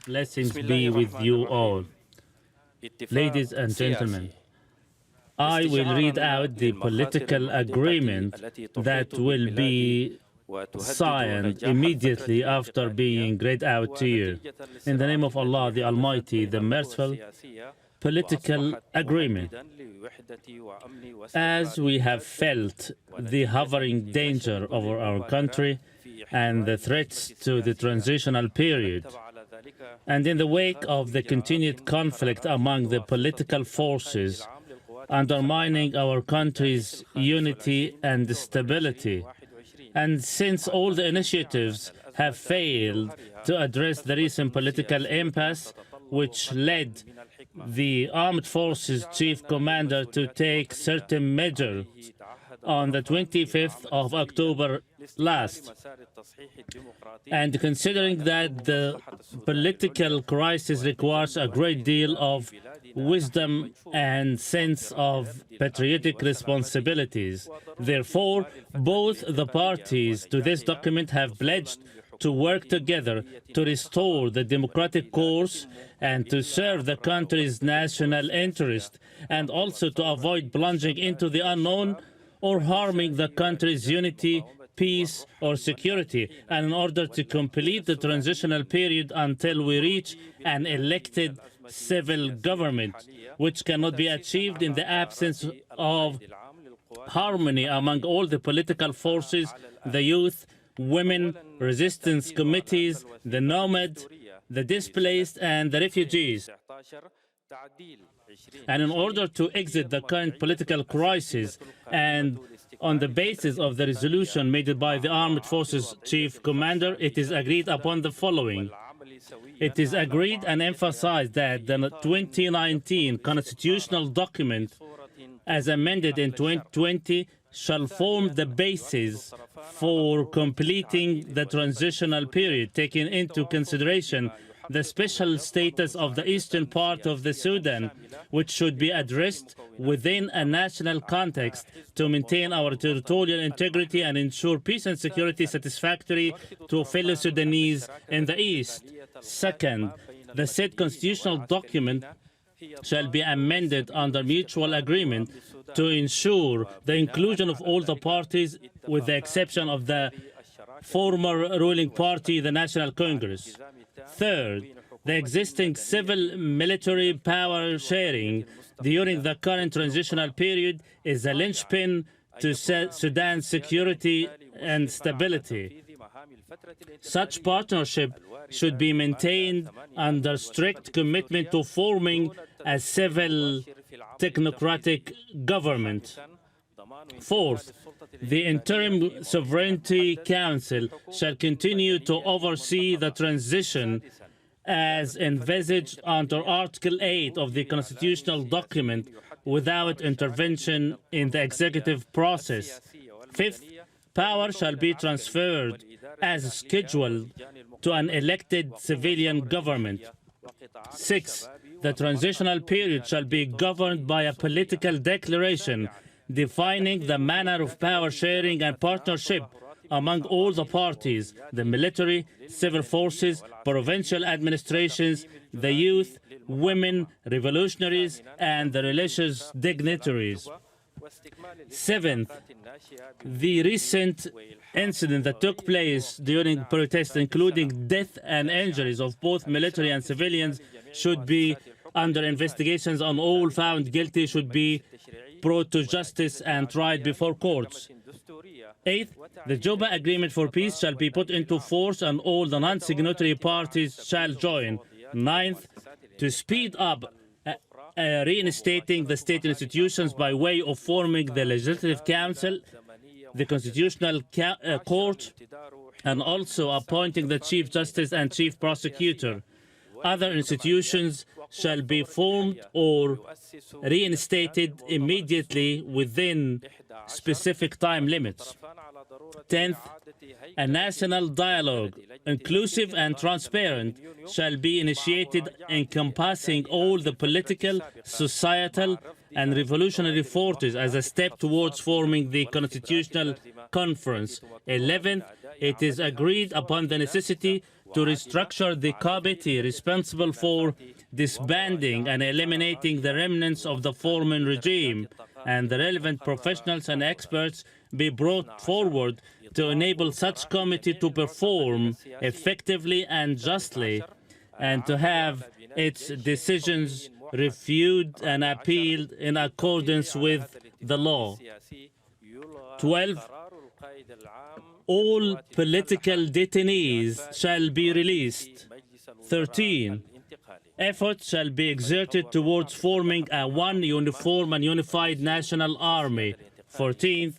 Blessings be with you all. Ladies and gentlemen, I will read out the political agreement that will be signed immediately after being read out to you. In the name of Allah, the Almighty, the Merciful, political agreement. As we have felt the hovering danger over our country and the threats to the transitional period, and in the wake of the continued conflict among the political forces undermining our country's unity and stability, and since all the initiatives have failed to address the recent political impasse, which led the Armed Forces Chief Commander to take certain measures on the 25th of October last. And considering that the political crisis requires a great deal of wisdom and sense of patriotic responsibilities, therefore, both the parties to this document have pledged to work together to restore the democratic course and to serve the country's national interest, and also to avoid plunging into the unknown or harming the country's unity, peace, or security, and in order to complete the transitional period until we reach an elected civil government, which cannot be achieved in the absence of harmony among all the political forces, the youth, women, resistance committees, the nomad, the displaced, and the refugees. And in order to exit the current political crisis, and on the basis of the resolution made by the Armed Forces Chief Commander, it is agreed upon the following. It is agreed and emphasized that the 2019 constitutional document, as amended in 2020, shall form the basis for completing the transitional period, taking into consideration the special status of the eastern part of the Sudan, which should be addressed within a national context to maintain our territorial integrity and ensure peace and security satisfactory to fellow Sudanese in the east. Second, the said constitutional document shall be amended under mutual agreement to ensure the inclusion of all the parties with the exception of the former ruling party, the National Congress. Third, the existing civil-military power sharing during the current transitional period is a linchpin to Sudan's security and stability. Such partnership should be maintained under strict commitment to forming a civil technocratic government. Fourth, the Interim Sovereignty Council shall continue to oversee the transition as envisaged under Article 8 of the constitutional document without intervention in the executive process. Fifth, power shall be transferred as scheduled to an elected civilian government. Sixth, the transitional period shall be governed by a political declaration defining the manner of power sharing and partnership among all the parties, the military, civil forces, provincial administrations, the youth, women, revolutionaries, and the religious dignitaries. Seventh, the recent incident that took place during protests, including death and injuries of both military and civilians, should be under investigations, and all found guilty should be brought to justice and tried before courts. Eighth, the Juba Agreement for Peace shall be put into force and all the non-signatory parties shall join. Ninth, to speed up reinstating the state institutions by way of forming the Legislative Council, the Constitutional Court, and also appointing the Chief Justice and Chief Prosecutor. Other institutions shall be formed or reinstated immediately within specific time limits. 10th, a national dialogue, inclusive and transparent, shall be initiated encompassing all the political, societal, and revolutionary forces as a step towards forming the Constitutional Conference. 11th, it is agreed upon the necessity to restructure the committee responsible for disbanding and eliminating the remnants of the former regime, and the relevant professionals and experts be brought forward to enable such committee to perform effectively and justly, and to have its decisions reviewed and appealed in accordance with the law. 12. All political detainees shall be released. 13. Efforts shall be exerted towards forming a one uniform and unified national army. 14th,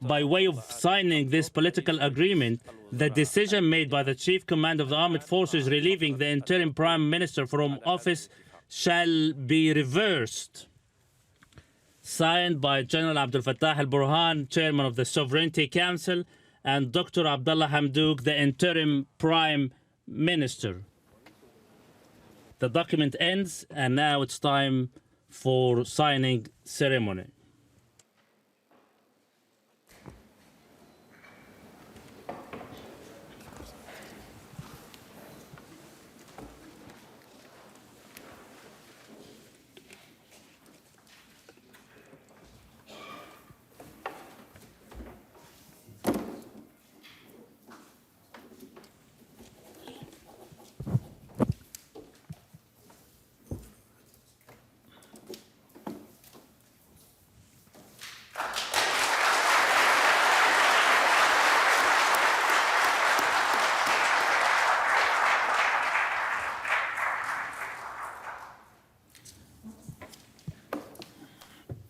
by way of signing this political agreement, the decision made by the Chief Commander of the Armed Forces relieving the interim Prime Minister from office shall be reversed. Signed by General Abdel Fattah al-Burhan, Chairman of the Sovereignty Council, and Dr. Abdalla Hamdok, the interim Prime Minister. The document ends, and now it's time for signing ceremony.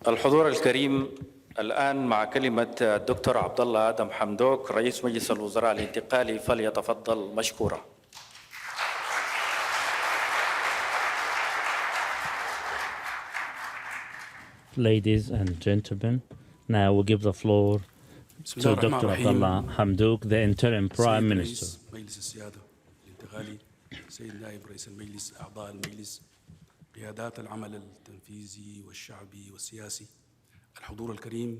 الحضور الكريم، الآن مع كلمة الدكتور عبدالله آدم حمدوك رئيس مجلس الوزراء الانتقالي، فليتفضل مشكورا. Ladies and gentlemen, now we give the floor to Dr. Abdalla Hamdok, the interim Prime Minister. مجلس السيادة الانتقالي، سيد نائب رئيس المجلس، أعضاء المجلس، قيادات العمل التنفيذي والشعبي والسياسي، الحضور الكريم،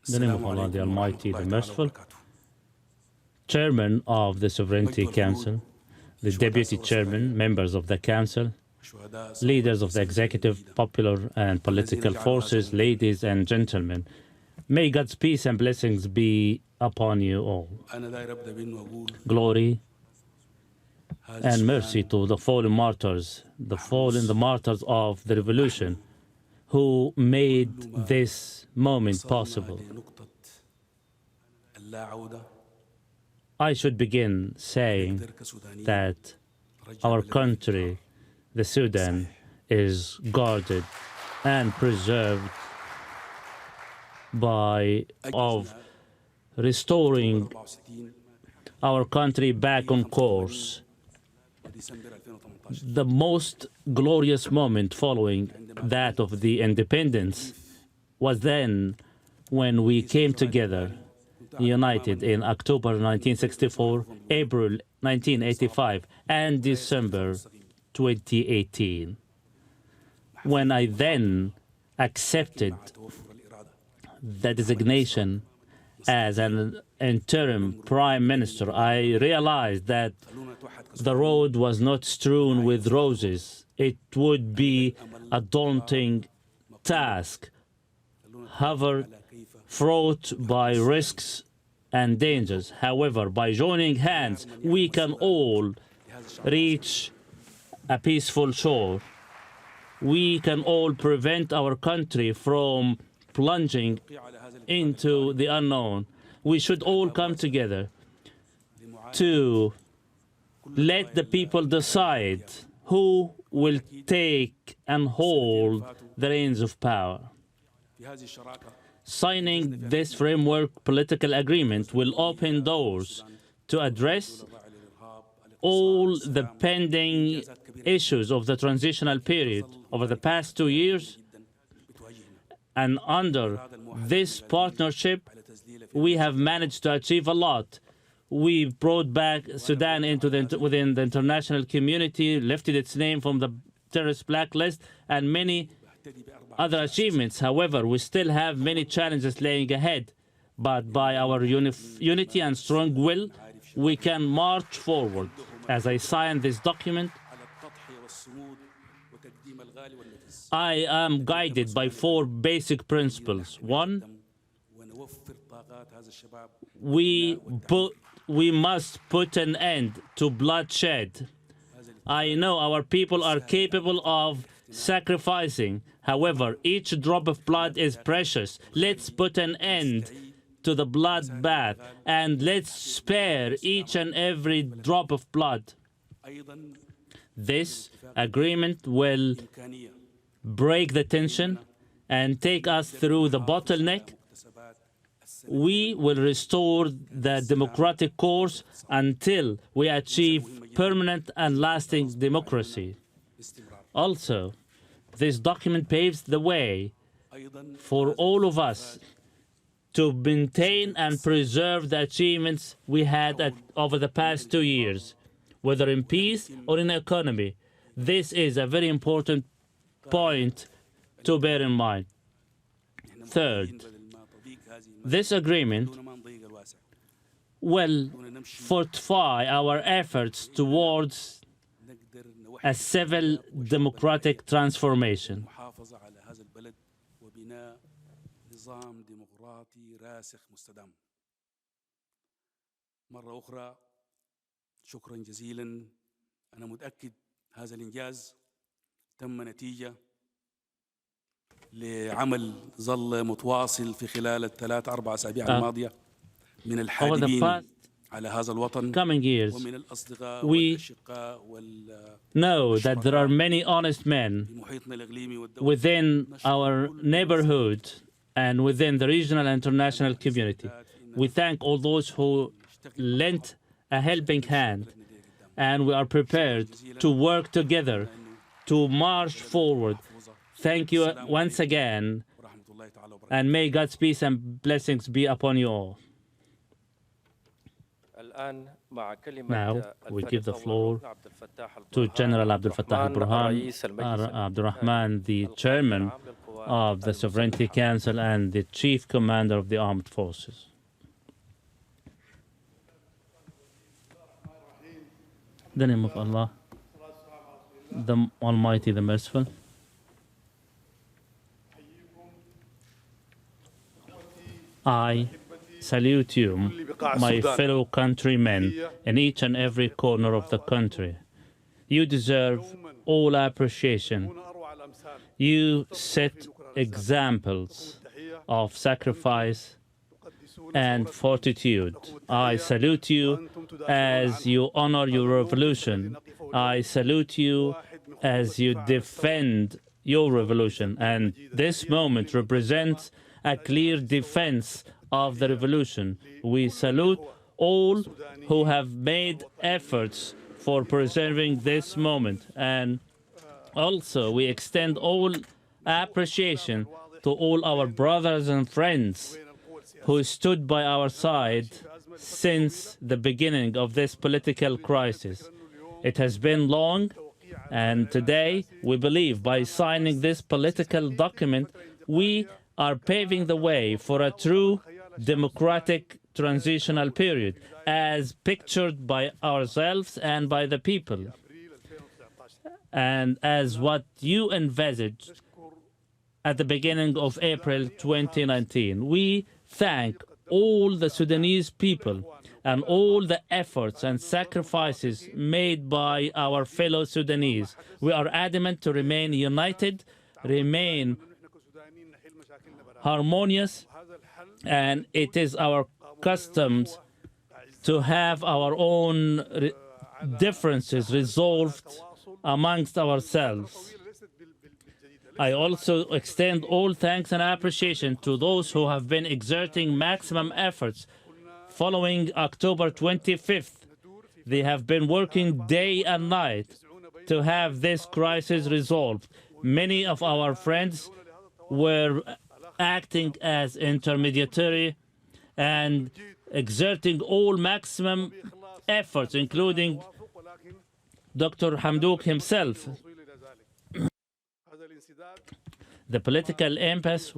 In the name of Allah, the Almighty, the Merciful, Chairman of the Sovereignty Council, the Deputy Chairman, members of the Council, leaders of the executive, popular and political forces, ladies and gentlemen, may God's peace and blessings be upon you all. Glory and mercy to the fallen martyrs, the martyrs of the revolution, who made this moment possible. I should begin saying that our country, the Sudan, is guarded and preserved by restoring our country back on course. The most glorious moment following that of the independence was then when we came together, united in October 1964, April 1985, and December 2018, when I then accepted the designation as an interim Prime Minister. I realized that the road was not strewn with roses. It would be a daunting task, fraught by risks and dangers. However, by joining hands, we can all reach a peaceful shore. We can all prevent our country from plunging into the unknown. We should all come together to let the people decide who will take and hold the reins of power. Signing this framework political agreement will open doors to address all the pending issues of the transitional period over the past 2 years. And under this partnership, we have managed to achieve a lot. We brought back Sudan within the international community, lifted its name from the terrorist blacklist, and many other achievements. However, we still have many challenges laying ahead. But by our unity and strong will, we can march forward. As I sign this document, I am guided by 4 basic principles. 1, we must put an end to bloodshed. I know our people are capable of sacrificing. However, each drop of blood is precious. Let's put an end to the bloodbath, and let's spare each and every drop of blood. This agreement will break the tension and take us through the bottleneck. We will restore the democratic course until we achieve permanent and lasting democracy. Also, this document paves the way for all of us to maintain and preserve the achievements we had over the past 2 years, whether in peace or in economy. This is a very important point to bear in mind. Third, this agreement will fortify our efforts towards a civil democratic transformation. مرة أخرى شكرا جزيلا. أنا متأكد هذا الإنجاز تم نتيجة لعمل ظل متواصل في خلال ال3-4 أسابيع الماضية من الحاربين على هذا الوطن ومن الأصدقاء والأشقاء know that there are many honest men within our neighborhood and within the regional and international community. We thank all those who lent a helping hand, and we are prepared to work together to march forward. Thank you once again, and may God's peace and blessings be upon you all. Now, we give the floor to General Abdel Fattah al-Burhan Abdurrahman, the Chairman of the Sovereignty Council and the Chief Commander of the Armed Forces. In the name of Allah, the Almighty, the Merciful. I salute you, my fellow countrymen, in each and every corner of the country. You deserve all appreciation. You set examples of sacrifice and fortitude. I salute you as you honor your revolution. I salute you as you defend your revolution. And this moment represents a clear defense of the revolution. We salute all who have made efforts for preserving this moment. And also, we extend all appreciation to all our brothers and friends who stood by our side since the beginning of this political crisis. It has been long, and today we believe by signing this political document, we are paving the way for a true democratic transitional period, as pictured by ourselves and by the people, and as what you envisaged at the beginning of April 2019. We thank all the Sudanese people and all the efforts and sacrifices made by our fellow Sudanese. We are adamant to remain united, remain harmonious, and it is our customs to have our own differences resolved amongst ourselves. I also extend all thanks and appreciation to those who have been exerting maximum efforts following October 25th. They have been working day and night to have this crisis resolved. Many of our friends were acting as intermediary and exerting all maximum efforts, including Dr. Hamdok himself. The political impasse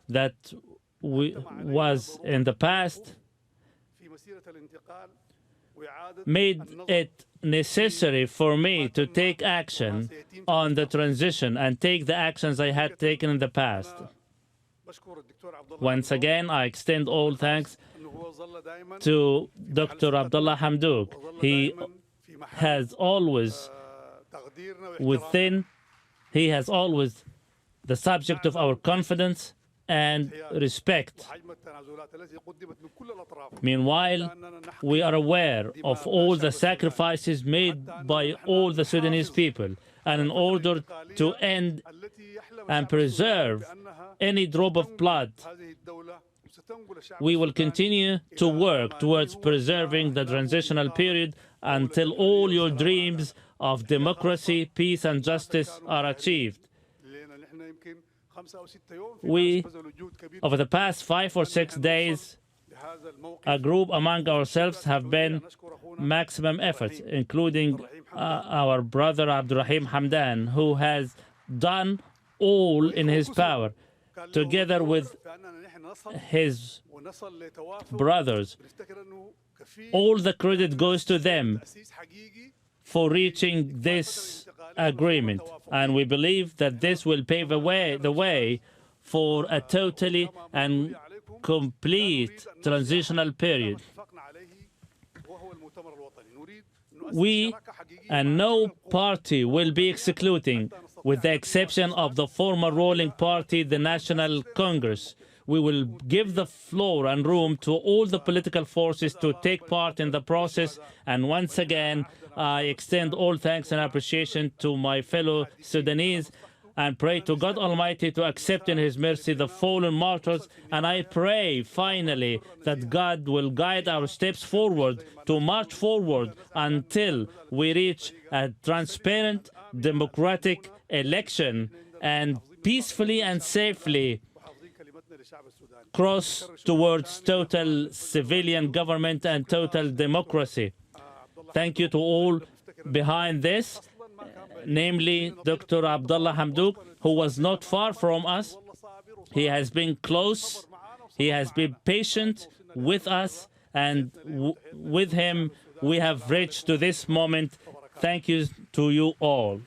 that was in the past made it necessary for me to take action on the transition and take the actions I had taken in the past. Once again, I extend all thanks to Dr. Abdalla Hamdok. He has always the subject of our confidence and respect. Meanwhile, we are aware of all the sacrifices made by all the Sudanese people, and in order to end and preserve any drop of blood, we will continue to work towards preserving the transitional period until all your dreams of democracy, peace, and justice are achieved. We, over the past 5 or 6 days, a group among ourselves have been maximum efforts, including our brother Abdalla Hamdok, who has done all in his power, together with his brothers. All the credit goes to them for reaching this agreement, and we believe that this will pave the way for a totally and complete transitional period. We and no party will be excluding, with the exception of the former ruling party, the National Congress. We will give the floor and room to all the political forces to take part in the process. And once again, I extend all thanks and appreciation to my fellow Sudanese and pray to God Almighty to accept in His mercy the fallen martyrs. And I pray, finally, that God will guide our steps forward to march forward until we reach a transparent, democratic election and peacefully and safely cross towards total civilian government and total democracy. Thank you to all behind this, namely Dr. Abdalla Hamdok, who was not far from us. He has been close, he has been patient with us, and with him we have reached to this moment. Thank you to you all.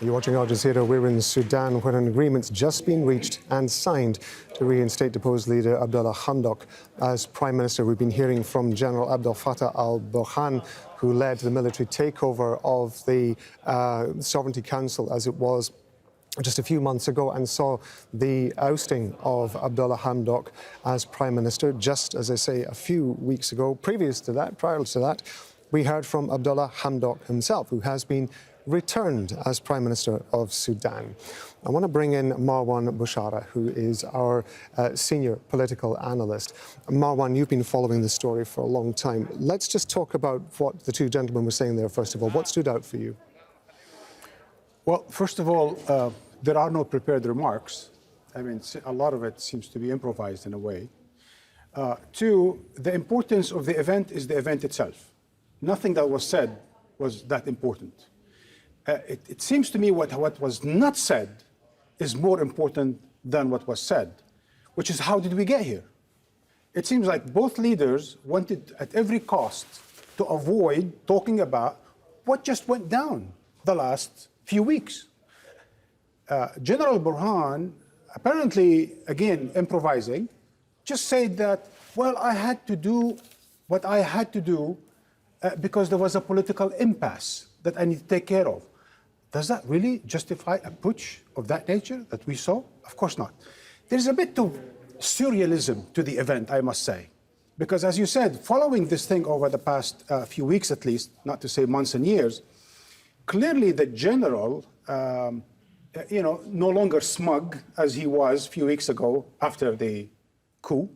You're watching Al Jazeera. We're in Sudan, where an agreement's just been reached and signed to reinstate deposed leader Abdalla Hamdok as Prime Minister. We've been hearing from General Abdel Fattah al-Burhan, who led the military takeover of the Sovereignty Council, as it was just a few months ago, and saw the ousting of Abdalla Hamdok as Prime Minister just, as I say, a few weeks ago. Prior to that, we heard from Abdalla Hamdok himself, who has been returned as Prime Minister of Sudan. I want to bring in Marwan Bushara, who is our senior political analyst. Marwan, you've been following the story for a long time. Let's just talk about what the two gentlemen were saying there, first of all. What stood out for you? Well, first of all, there are no prepared remarks. I mean, a lot of it seems to be improvised in a way. Two, the importance of the event is the event itself. Nothing that was said was that important. It seems to me what was not said is more important than what was said, which is how did we get here? It seems like both leaders wanted at every cost to avoid talking about what just went down the last few weeks. General Burhan, apparently, again, improvising, just said that, well, I had to do what I had to do because there was a political impasse that I need to take care of. Does that really justify a putsch of that nature that we saw? Of course not. There's a bit of surrealism to the event, I must say. Because as you said, following this thing over the past few weeks at least, not to say months and years, clearly the general no longer smug as he was a few weeks ago after the coup,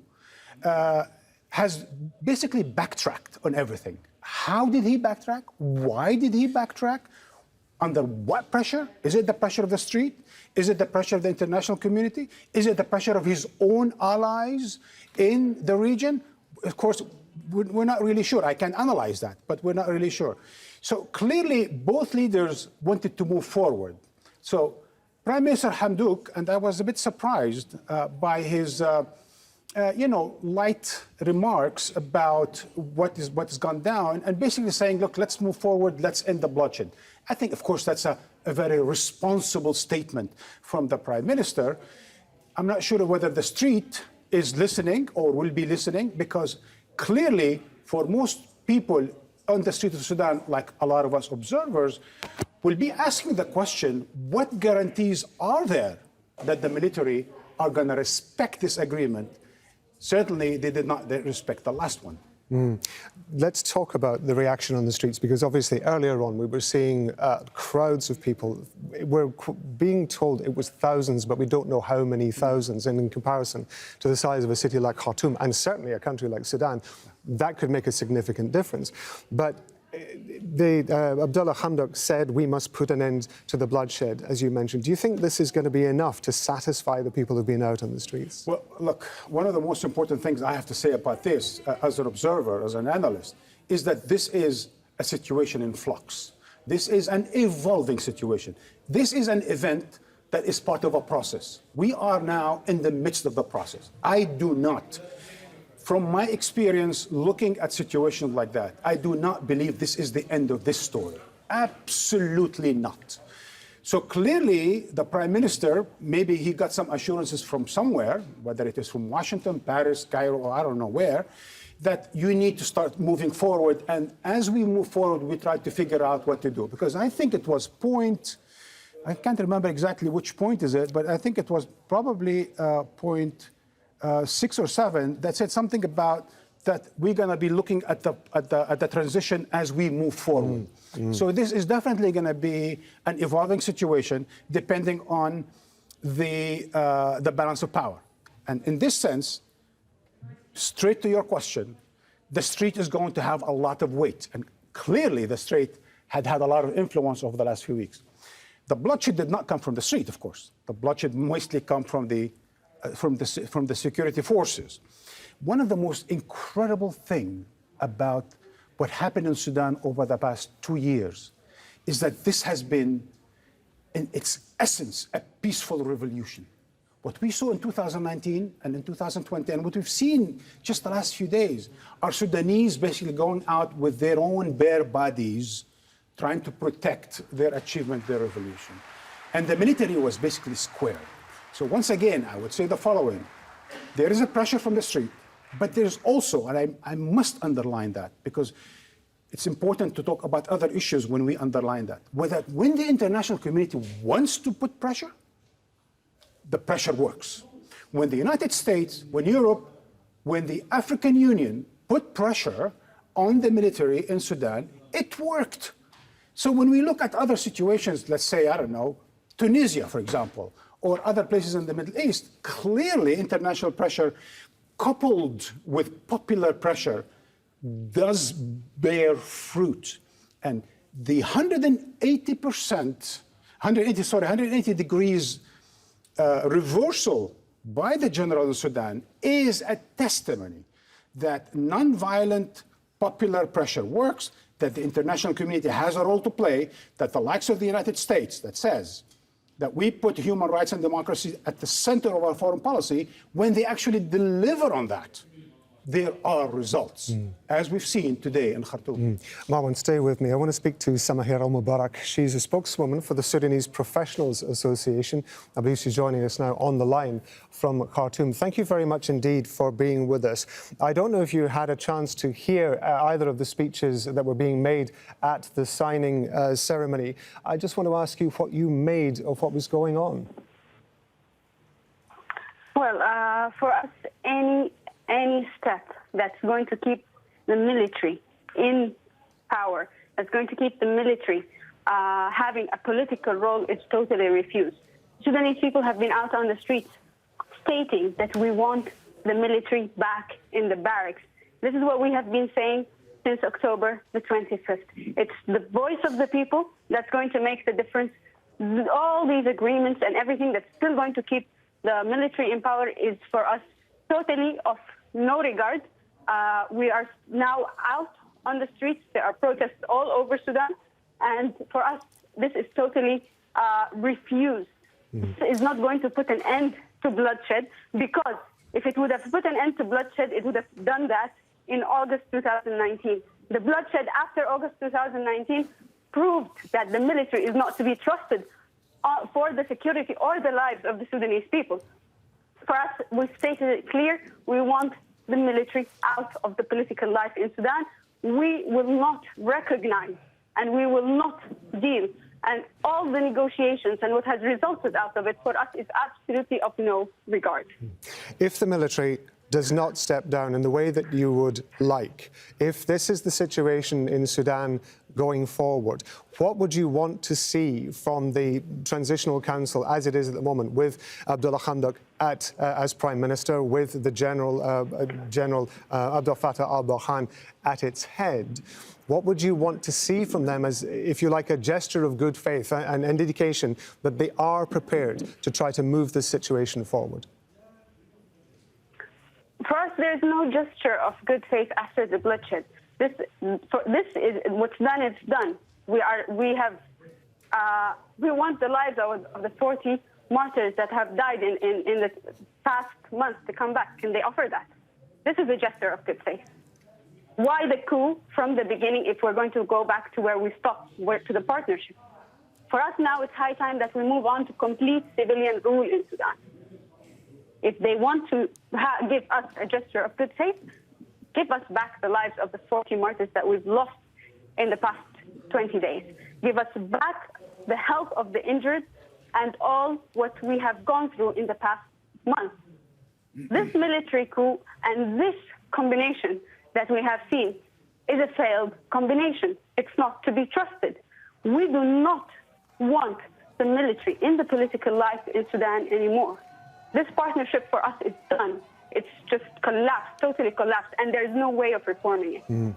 has basically backtracked on everything. How did he backtrack? Why did he backtrack? Under what pressure? Is it the pressure of the street? Is it the pressure of the international community? Is it the pressure of his own allies in the region? Of course, we're not really sure. I can analyze that, but we're not really sure. So clearly, both leaders wanted to move forward. So Prime Minister Hamdok, and I was a bit surprised by his light remarks about what has gone down, and basically saying, look, let's move forward, let's end the bloodshed. I think, of course, that's a very responsible statement from the Prime Minister. I'm not sure whether the street is listening or will be listening, because clearly, for most people on the street of Sudan, like a lot of us observers, will be asking the question, what guarantees are there that the military are going to respect this agreement? Certainly, they did not respect the last one. Let's talk about the reaction on the streets, because obviously earlier on we were seeing crowds of people. We're being told it was thousands, but we don't know how many thousands. And in comparison to the size of a city like Khartoum, and certainly a country like Sudan, that could make a significant difference. But Abdalla Hamdok said we must put an end to the bloodshed, as you mentioned. Do you think this is going to be enough to satisfy the people who've been out on the streets? Well, look, one of the most important things I have to say about this, as an observer, as an analyst, is that this is a situation in flux. This is an evolving situation. This is an event that is part of a process. We are now in the midst of the process. I do not, from my experience looking at situations like that, I do not believe this is the end of this story. Absolutely not. So clearly, the Prime Minister, maybe he got some assurances from somewhere, whether it is from Washington, Paris, Cairo, or I don't know where, that you need to start moving forward. And as we move forward, we try to figure out what to do. Because I think it was I can't remember exactly which point is it, but I think it was probably point 6 or 7 that said something about that we're going to be looking at the transition as we move forward. So this is definitely going to be an evolving situation depending on the balance of power. And in this sense, straight to your question, the street is going to have a lot of weight. And clearly the street had a lot of influence over the last few weeks. The bloodshed did not come from the street, of course. The bloodshed mostly come from the security forces. One of the most incredible things about what happened in Sudan over the past 2 years is that this has been, in its essence, a peaceful revolution. What we saw in 2019 and in 2020, and what we've seen just the last few days, are Sudanese basically going out with their own bare bodies, trying to protect their achievement, their revolution. And the military was basically square. So once again, I would say the following. There is a pressure from the street, but there's also, and I must underline that, because it's important to talk about other issues when we underline that, whether when the international community wants to put pressure, the pressure works. When the United States, when Europe, when the African Union put pressure on the military in Sudan, it worked. So when we look at other situations, let's say, I don't know, Tunisia, for example, or other places in the Middle East, clearly international pressure coupled with popular pressure does bear fruit. And the 180 degrees reversal by the general in Sudan is a testimony that nonviolent popular pressure works, that the international community has a role to play, that the likes of the United States that says that we put human rights and democracy at the center of our foreign policy, when they actually deliver on that, there are results, as we've seen today in Khartoum. Marwan, stay with me. I want to speak to Samahir Al-Mubarak. She's a spokeswoman for the Sudanese Professionals Association. I believe she's joining us now on the line from Khartoum. Thank you very much indeed for being with us. I don't know if you had a chance to hear either of the speeches that were being made at the signing ceremony. I just want to ask you what you made of what was going on. Well, for us, any step that's going to keep the military in power, that's going to keep the military having a political role, is totally refused. Sudanese people have been out on the streets stating that we want the military back in the barracks. This is what we have been saying since October the 25th. It's the voice of the people that's going to make the difference. All these agreements and everything that's still going to keep the military in power is for us totally of no regard. We are now out on the streets. There are protests all over Sudan. And for us, this is totally refused. This is not going to put an end to bloodshed, because if it would have put an end to bloodshed, it would have done that in August 2019. The bloodshed after August 2019 proved that the military is not to be trusted for the security or the lives of the Sudanese people. For us, we stated it clear, we want the military out of the political life in Sudan. We will not recognize and we will not deal. And all the negotiations and what has resulted out of it for us is absolutely of no regard. If the military does not step down in the way that you would like, if this is the situation in Sudan going forward, what would you want to see from the Transitional Council as it is at the moment, with Abdalla Hamdok as Prime Minister, with the General Abdel Fattah al-Burhan at its head? What would you want to see from them as, if you like, a gesture of good faith and indication that they are prepared to try to move this situation forward? For us, there is no gesture of good faith after the bloodshed. This is what's done is done. We want the lives of the 40 martyrs that have died in the past months to come back. Can they offer that? This is a gesture of good faith. Why the coup from the beginning if we're going to go back to where we stopped, to the partnership? For us now, it's high time that we move on to complete civilian rule in Sudan. If they want to give us a gesture of good faith, give us back the lives of the 40 martyrs that we've lost in the past 20 days. Give us back the health of the injured and all what we have gone through in the past month. This military coup and this combination that we have seen is a failed combination. It's not to be trusted. We do not want the military in the political life in Sudan anymore. This partnership for us is done. It's just collapsed, totally collapsed, and there's no way of reforming it.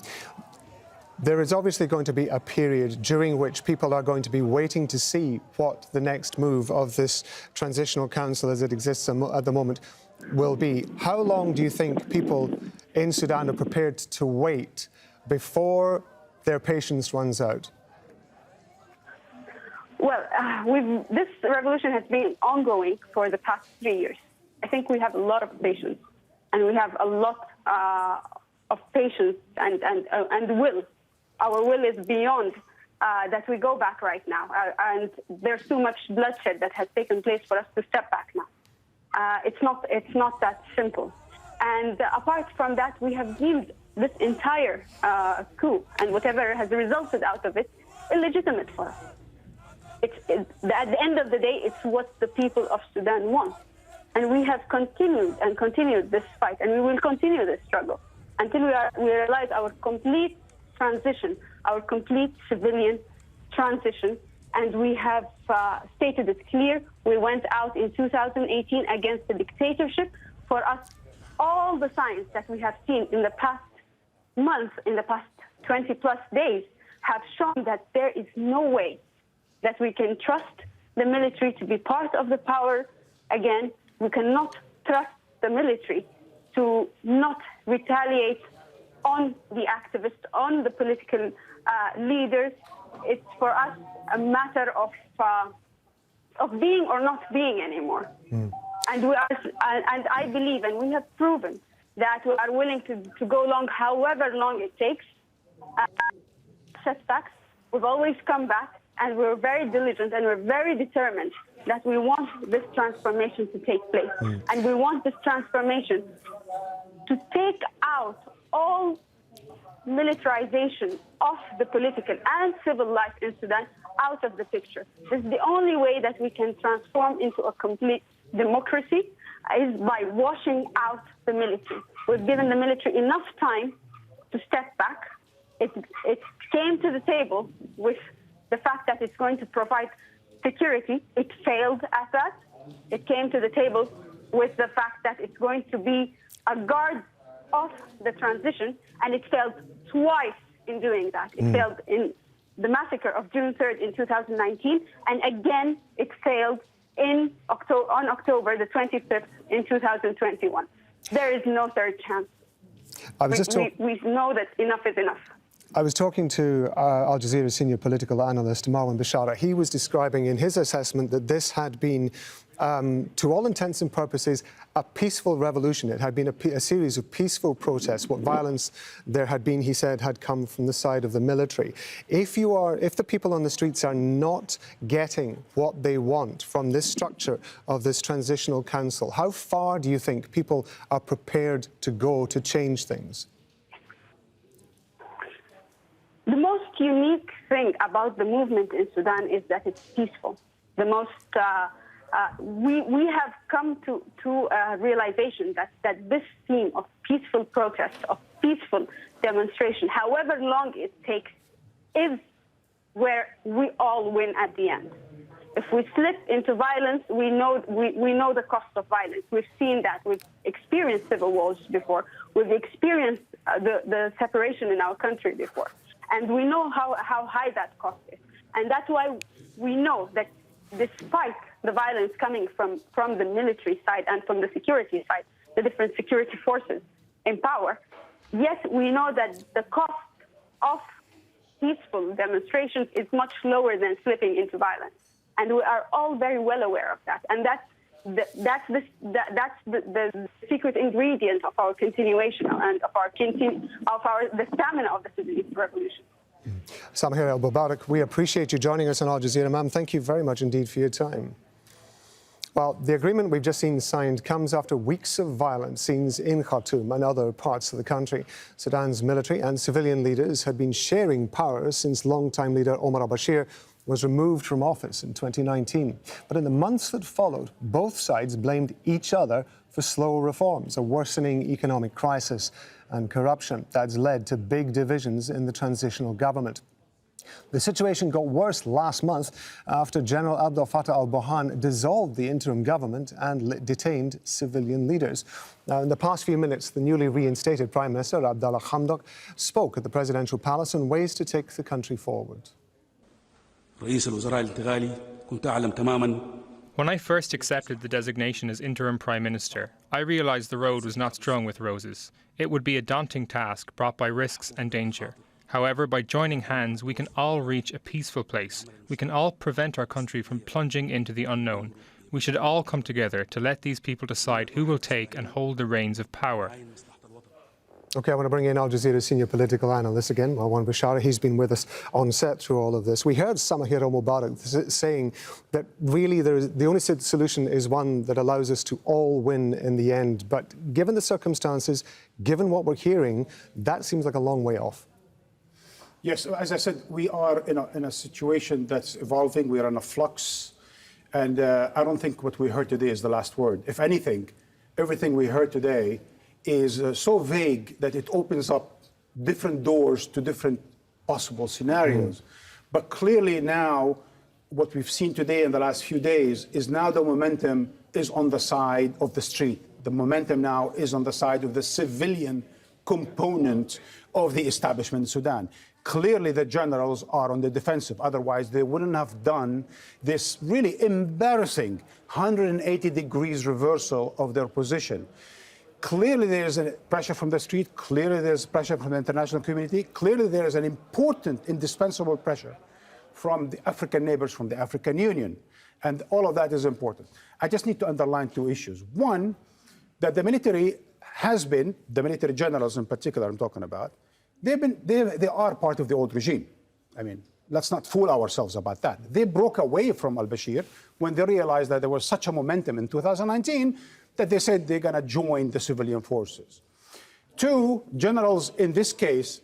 There is obviously going to be a period during which people are going to be waiting to see what the next move of this Transitional Council as it exists at the moment will be. How long do you think people in Sudan are prepared to wait before their patience runs out? Well, this revolution has been ongoing for the past 3 years. I think we have a lot of patience, and we have a lot of patience and will. Our will is beyond that we go back right now, and there's too much bloodshed that has taken place for us to step back now. It's not that simple. And apart from that, we have deemed this entire coup and whatever has resulted out of it illegitimate for us. At the end of the day, it's what the people of Sudan want. And we have continued this fight, and we will continue this struggle until we realize our complete transition, our complete civilian transition. And we have stated it clear. We went out in 2018 against the dictatorship. For us, all the signs that we have seen in the past month, in the past 20 plus days, have shown that there is no way that we can trust the military to be part of the power again. We cannot trust the military to not retaliate on the activists, on the political leaders. It's for us a matter of being or not being anymore. And I believe, and we have proven that we are willing to go long, however long it takes. Setbacks, we've always come back. And we're very diligent and we're very determined that we want this transformation to take place. And we want this transformation to take out all militarization of the political and civil life in Sudan out of the picture. This is the only way that we can transform into a complete democracy, is by washing out the military. We've given the military enough time to step back. It came to the table with the fact that it's going to provide security. It failed at that. It came to the table with the fact that it's going to be a guard of the transition, and it failed twice in doing that. It failed in the massacre of June 3rd in 2019, and again it failed on October the 25th in 2021. There is no third chance. We know that enough is enough. I was talking to Al Jazeera senior political analyst Marwan Bashara. He was describing in his assessment that this had been, to all intents and purposes, a peaceful revolution. It had been a series of peaceful protests. What violence there had been, he said, had come from the side of the military. If the people on the streets are not getting what they want from this structure of this transitional council, how far do you think people are prepared to go to change things? The most unique thing about the movement in Sudan is that it's peaceful. The most we have come to a realization that this theme of peaceful protest, of peaceful demonstration, however long it takes, is where we all win at the end. If we slip into violence, we know the cost of violence. We've seen that. We've experienced civil wars before. We've experienced the separation in our country before. And we know how high that cost is. And that's why we know that despite the violence coming from the military side and from the security side, the different security forces in power, yet we know that the cost of peaceful demonstrations is much lower than slipping into violence. And we are all very well aware of that. And that's the secret ingredient of our continuation and of the stamina of the Sudanese revolution. Samahir al-Mubarak, we appreciate you joining us on Al Jazeera. Ma'am, thank you very much indeed for your time. Well, the agreement we've just seen signed comes after weeks of violent scenes in Khartoum and other parts of the country. Sudan's military and civilian leaders had been sharing power since longtime leader Omar al-Bashir was removed from office in 2019. But in the months that followed, both sides blamed each other for slow reforms, a worsening economic crisis and corruption that's led to big divisions in the transitional government. The situation got worse last month after General Abdel Fattah al-Burhan dissolved the interim government and detained civilian leaders. Now, in the past few minutes, the newly reinstated Prime Minister, Abdalla Hamdok, spoke at the presidential palace on ways to take the country forward. When I first accepted the designation as interim Prime Minister, I realised the road was not strewn with roses. It would be a daunting task brought by risks and danger. However, by joining hands, we can all reach a peaceful place. We can all prevent our country from plunging into the unknown. We should all come together to let these people decide who will take and hold the reins of power. OK, I want to bring in Al Jazeera senior political analyst again, Marwan Bashara. He's been with us on set through all of this. We heard Samahir al-Mubarak saying that really the only solution is one that allows us to all win in the end. But given the circumstances, given what we're hearing, that seems like a long way off. Yes, as I said, we are in a situation that's evolving. We are in a flux. And I don't think what we heard today is the last word. If anything, everything we heard today is so vague that it opens up different doors to different possible scenarios. But clearly now, what we've seen today in the last few days is now the momentum is on the side of the street. The momentum now is on the side of the civilian component of the establishment in Sudan. Clearly, the generals are on the defensive. Otherwise, they wouldn't have done this really embarrassing 180 degrees reversal of their position. Clearly, there is a pressure from the street. Clearly, there's pressure from the international community. Clearly, there is an important, indispensable pressure from the African neighbors, from the African Union. And all of that is important. I just need to underline two issues. One, that the military has been, the military generals in particular I'm talking about, they are part of the old regime. I mean, let's not fool ourselves about that. They broke away from al-Bashir when they realized that there was such a momentum in 2019 that they said they're going to join the civilian forces. Two, generals in this case,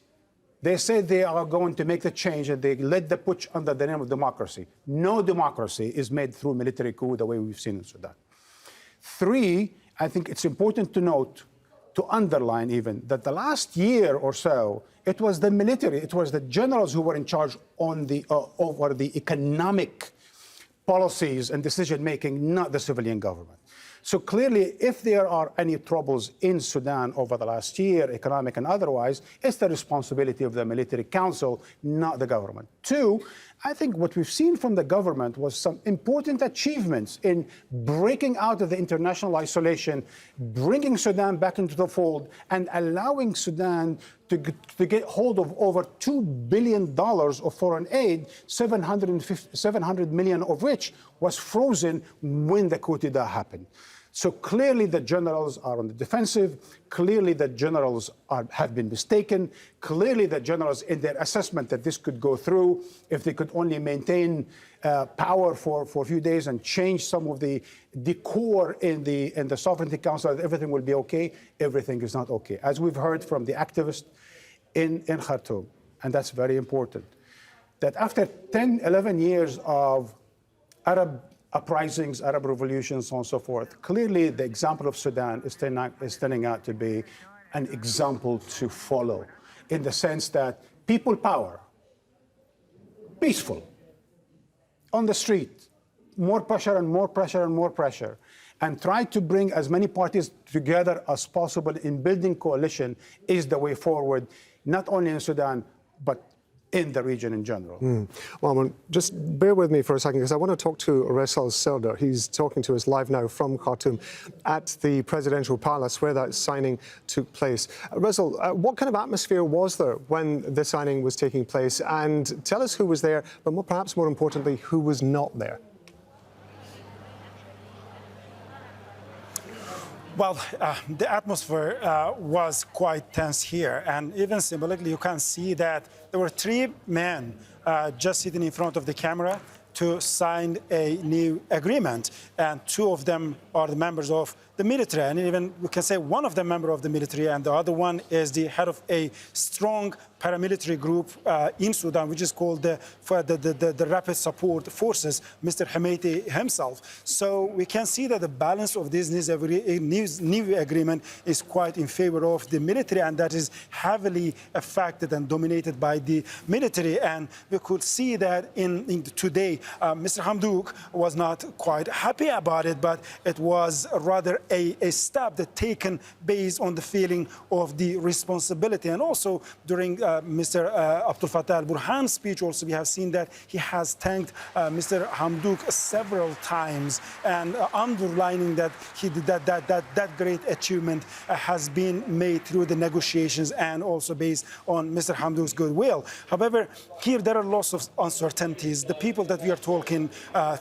they said they are going to make the change and they led the putsch under the name of democracy. No democracy is made through military coup the way we've seen in Sudan. Three, I think it's important to note, to underline even, that the last year or so, it was the military, it was the generals who were in charge on the over the economic policies and decision-making, not the civilian government. So clearly, if there are any troubles in Sudan over the last year, economic and otherwise, it's the responsibility of the military council, not the government. Two, I think what we've seen from the government was some important achievements in breaking out of the international isolation, bringing Sudan back into the fold, and allowing Sudan to get hold of over $2 billion of foreign aid, 700 million of which was frozen when the coup d'etat happened. So clearly the generals are on the defensive. Clearly the generals have been mistaken. Clearly the generals, in their assessment that this could go through, if they could only maintain power for a few days and change some of the decor in the Sovereignty Council, that everything will be okay. Everything is not okay. As we've heard from the activists in Khartoum, and that's very important, that after 10, 11 years of Arab uprisings, Arab revolutions, so on and so forth, clearly the example of Sudan is turning out to be an example to follow, in the sense that people power, peaceful, on the street, more pressure and more pressure and more pressure, and try to bring as many parties together as possible in building coalition is the way forward, not only in Sudan, but in the region in general. Well, just bear with me for a second, because I want to talk to Resal Serdar. He's talking to us live now from Khartoum at the presidential palace where that signing took place. Resal, what kind of atmosphere was there when the signing was taking place? And tell us who was there, but perhaps more importantly, who was not there? Well, the atmosphere was quite tense here, and even symbolically, you can see that there were 3 men just sitting in front of the camera to sign a new agreement, and 2 of them are the members of the military, and even we can say one of them member of the military, and the other one is the head of a strong paramilitary group in Sudan, which is called the Rapid Support Forces, Mr. Hemeti himself. So we can see that the balance of this new agreement is quite in favor of the military, and that is heavily affected and dominated by the military. And we could see that in today, Mr. Hamdok was not quite happy about it, but it was rather a step that taken based on the feeling of the responsibility. And also during Mr. Abdel Fattah al-Burhan's speech, also we have seen that he has thanked Mr. Hamdok several times, and underlining that he did that great achievement has been made through the negotiations and also based on Mr. Hamdok's goodwill. However, here there are lots of uncertainties. The people that we are talking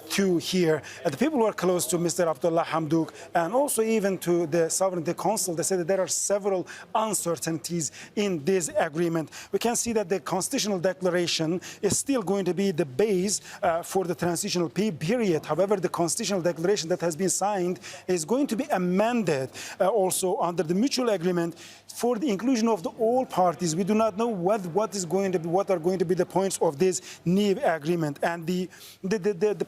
to here, the people who are close to Mr. Abdalla Hamdok and also even to the Sovereignty Council, they say that there are several uncertainties in this agreement. We can see that the constitutional declaration is still going to be the base for the transitional period. However, the constitutional declaration that has been signed is going to be amended also under the mutual agreement for the inclusion of all parties. We do not know what are going to be the points of this new agreement, and the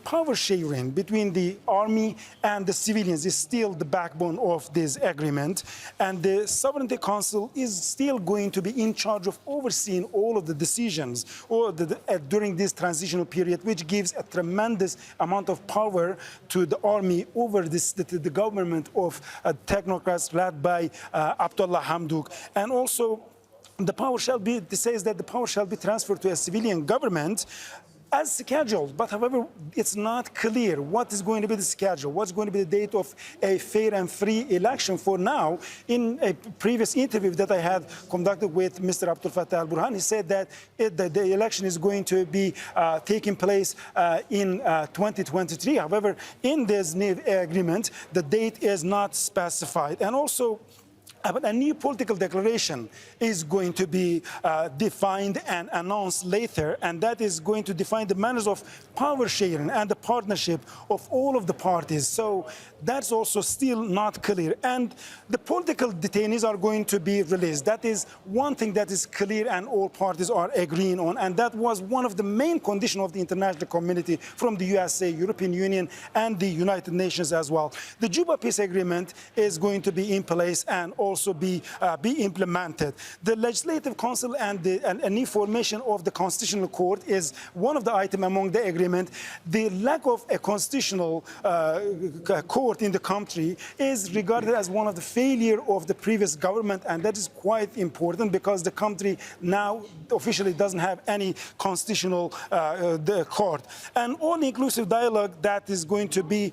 power sharing between the army and the civilians is still the backbone of this agreement, and the Sovereignty Council is still going to be in charge of overseeing all of the decisions during this transitional period, which gives a tremendous amount of power to the army over the government of technocrats led by Abdalla Hamdok. And also the power shall be, it says that the power shall be transferred to a civilian government as scheduled, but however, it's not clear what is going to be the schedule, what's going to be the date of a fair and free election. For now, in a previous interview that I had conducted with Mr. Abdel Fattah al-Burhan, he said that the election is going to be taking place in 2023. However, in this new agreement, the date is not specified. And also, a new political declaration is going to be defined and announced later, and that is going to define the manners of power sharing and the partnership of all of the parties. So that's also still not clear. And the political detainees are going to be released. That is one thing that is clear and all parties are agreeing on, and that was one of the main conditions of the international community from the USA, European Union, and the United Nations as well. The Juba Peace Agreement is going to be in place, and also be implemented. The Legislative Council and the formation of the Constitutional Court is one of the items among the agreement. The lack of a constitutional court in the country is regarded as one of the failure of the previous government, and that is quite important because the country now officially doesn't have any constitutional court. And all-inclusive dialogue that is going to be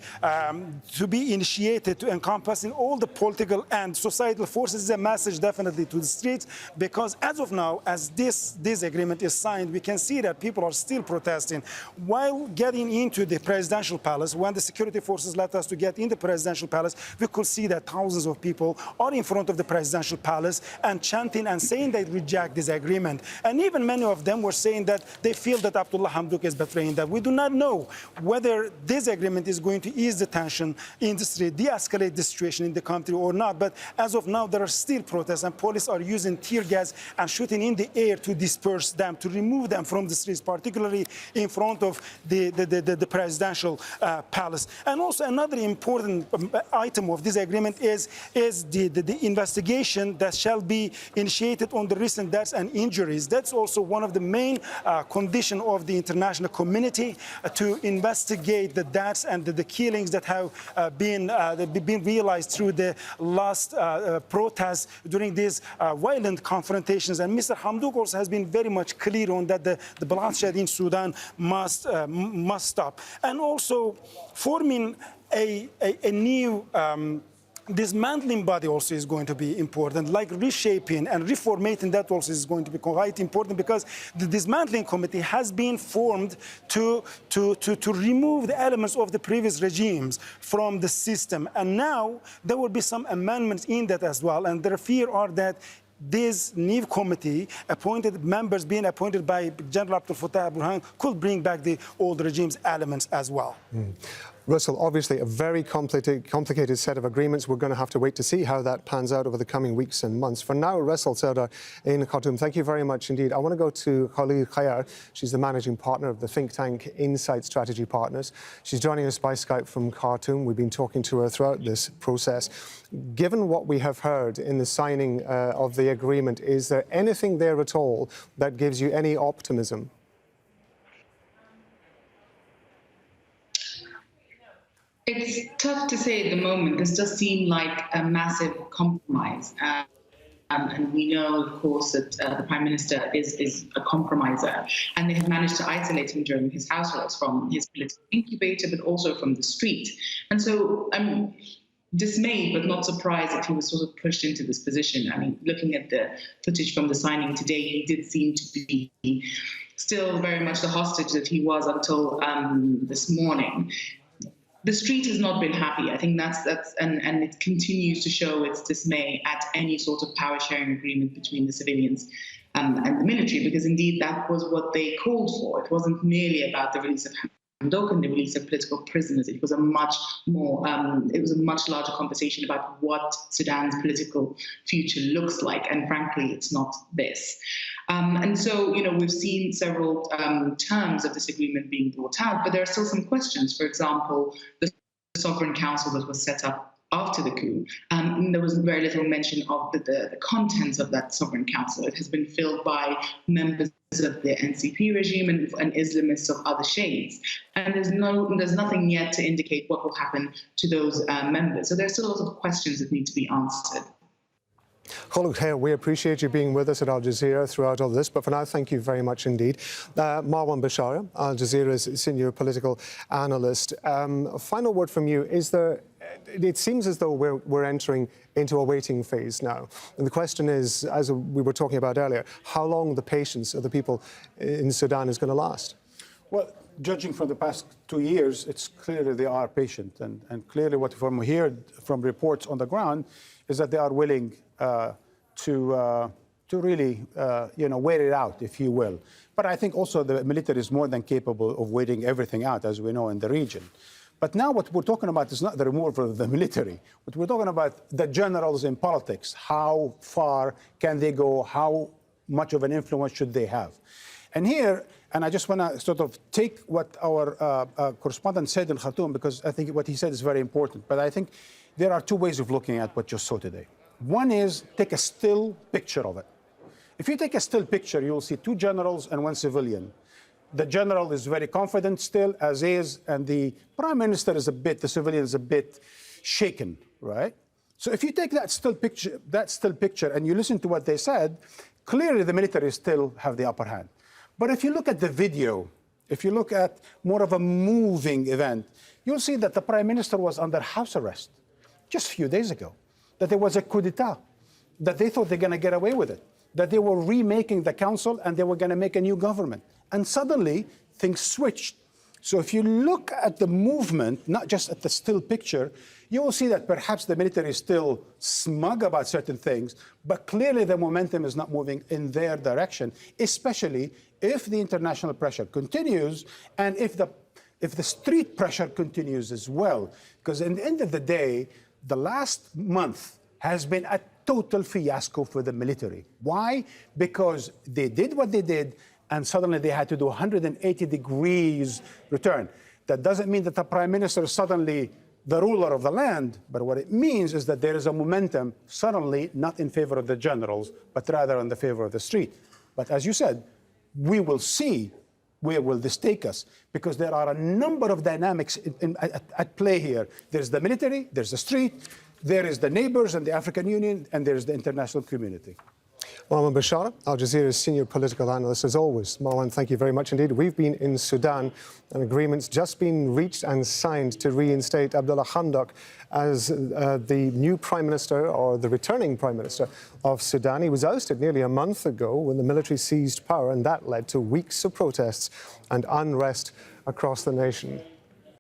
initiated to encompassing all the political and societal forces is a message definitely to the streets, because as of now, as this agreement is signed, we can see that people are still protesting. While getting into the presidential palace, when the security forces let us to get in the presidential palace, we could see that thousands of people are in front of the presidential palace and chanting and saying they reject this agreement. And even many of them were saying that they feel that Abdalla Hamdok is betraying them. We do not know whether this agreement is going to ease the tension in the street, de-escalate the situation in the country or not. But as of now, there are still protests, and police are using tear gas and shooting in the air to disperse them, to remove them from the streets, particularly in front of the presidential palace. And also another important item of this agreement is the investigation that shall be initiated on the recent deaths and injuries. That's also one of the main conditions of the international community, to investigate the deaths and the killings that have been realized through the last protests during these violent confrontations. And Mr. Hamdok also has been very much clear on that the bloodshed in Sudan must stop. And also forming a new dismantling body also is going to be important, like reshaping and reformatting. That also is going to be quite important, because the dismantling committee has been formed to remove the elements of the previous regimes from the system. And now there will be some amendments in that as well. And the fear are that this new committee, appointed members being appointed by General Abdel Fattah al-Burhan, could bring back the old regime's elements as well. Russell, obviously a very complicated set of agreements. We're going to have to wait to see how that pans out over the coming weeks and months. For now, Russell Serdar in Khartoum, thank you very much indeed. I want to go to Khalil Khayar. She's the managing partner of the think tank Insight Strategy Partners. She's joining us by Skype from Khartoum. We've been talking to her throughout this process. Given what we have heard in the signing of the agreement, is there anything there at all that gives you any optimism? It's tough to say at the moment. This does seem like a massive compromise. And we know, of course, that the Prime Minister is a compromiser. And they have managed to isolate him during his house arrest from his political incubator, but also from the street. And so I'm dismayed, but not surprised that he was sort of pushed into this position. I mean, looking at the footage from the signing today, he did seem to be still very much the hostage that he was until this morning. The street has not been happy. I think that's and it continues to show its dismay at any sort of power sharing agreement between the civilians and the military, because indeed that was what they called for. It wasn't merely about the release of Hamdok and the release of political prisoners. It was a much more, it was a much larger conversation about what Sudan's political future looks like. And frankly, it's not this. And so, you know, we've seen several terms of this agreement being brought out, but there are still some questions. For example, the Sovereign Council that was set up after the coup, there was very little mention of the contents of that Sovereign Council. It has been filled by members of the NCP regime and Islamists of other shades. And there's nothing yet to indicate what will happen to those members. So there are still lots of questions that need to be answered. Khalil Khayar, we appreciate you being with us at Al Jazeera throughout all this, but for now, thank you very much indeed. Marwan Bashara, Al Jazeera's senior political analyst. A final word from you. It seems as though we're entering into a waiting phase now. And the question is, as we were talking about earlier, how long the patience of the people in Sudan is going to last? Well, judging from the past 2 years, it's clear that they are patient. And clearly what we hear from reports on the ground is that they are willing to really, wait it out, if you will. But I think also the military is more than capable of waiting everything out, as we know in the region. But now what we're talking about is not the removal of the military. What we're talking about, the generals in politics. How far can they go? How much of an influence should they have? And here, and I just want to sort of take what our correspondent said in Khartoum, because I think what he said is very important. But I think there are two ways of looking at what you saw today. One is take a still picture of it. If you take a still picture, you'll see 2 generals and 1 civilian. The general is very confident still, as is, and the prime minister is the civilian is a bit shaken, right? So if you take that still picture and you listen to what they said, clearly the military still have the upper hand. But if you look at the video, if you look at more of a moving event, you'll see that the prime minister was under house arrest just a few days ago, that there was a coup d'etat, that they thought they're going to get away with it, that they were remaking the council and they were going to make a new government. And suddenly, things switched. So if you look at the movement, not just at the still picture, you will see that perhaps the military is still smug about certain things, but clearly the momentum is not moving in their direction, especially if the international pressure continues and if the street pressure continues as well. Because at the end of the day, the last month has been a total fiasco for the military. Why? Because they did what they did, and suddenly they had to do 180 degrees return. That doesn't mean that the prime minister is suddenly the ruler of the land, but what it means is that there is a momentum suddenly not in favor of the generals, but rather in the favor of the street. But as you said, we will see where will this take us, because there are a number of dynamics at play here. There's the military, there's the street, there is the neighbors and the African Union, and there's the international community. Marwan Bashara, Al Jazeera's senior political analyst, as always. Marwan, thank you very much indeed. We've been in Sudan. An agreement's just been reached and signed to reinstate Abdalla Hamdok as the new prime minister, or the returning prime minister of Sudan. He was ousted nearly a month ago when the military seized power, and that led to weeks of protests and unrest across the nation.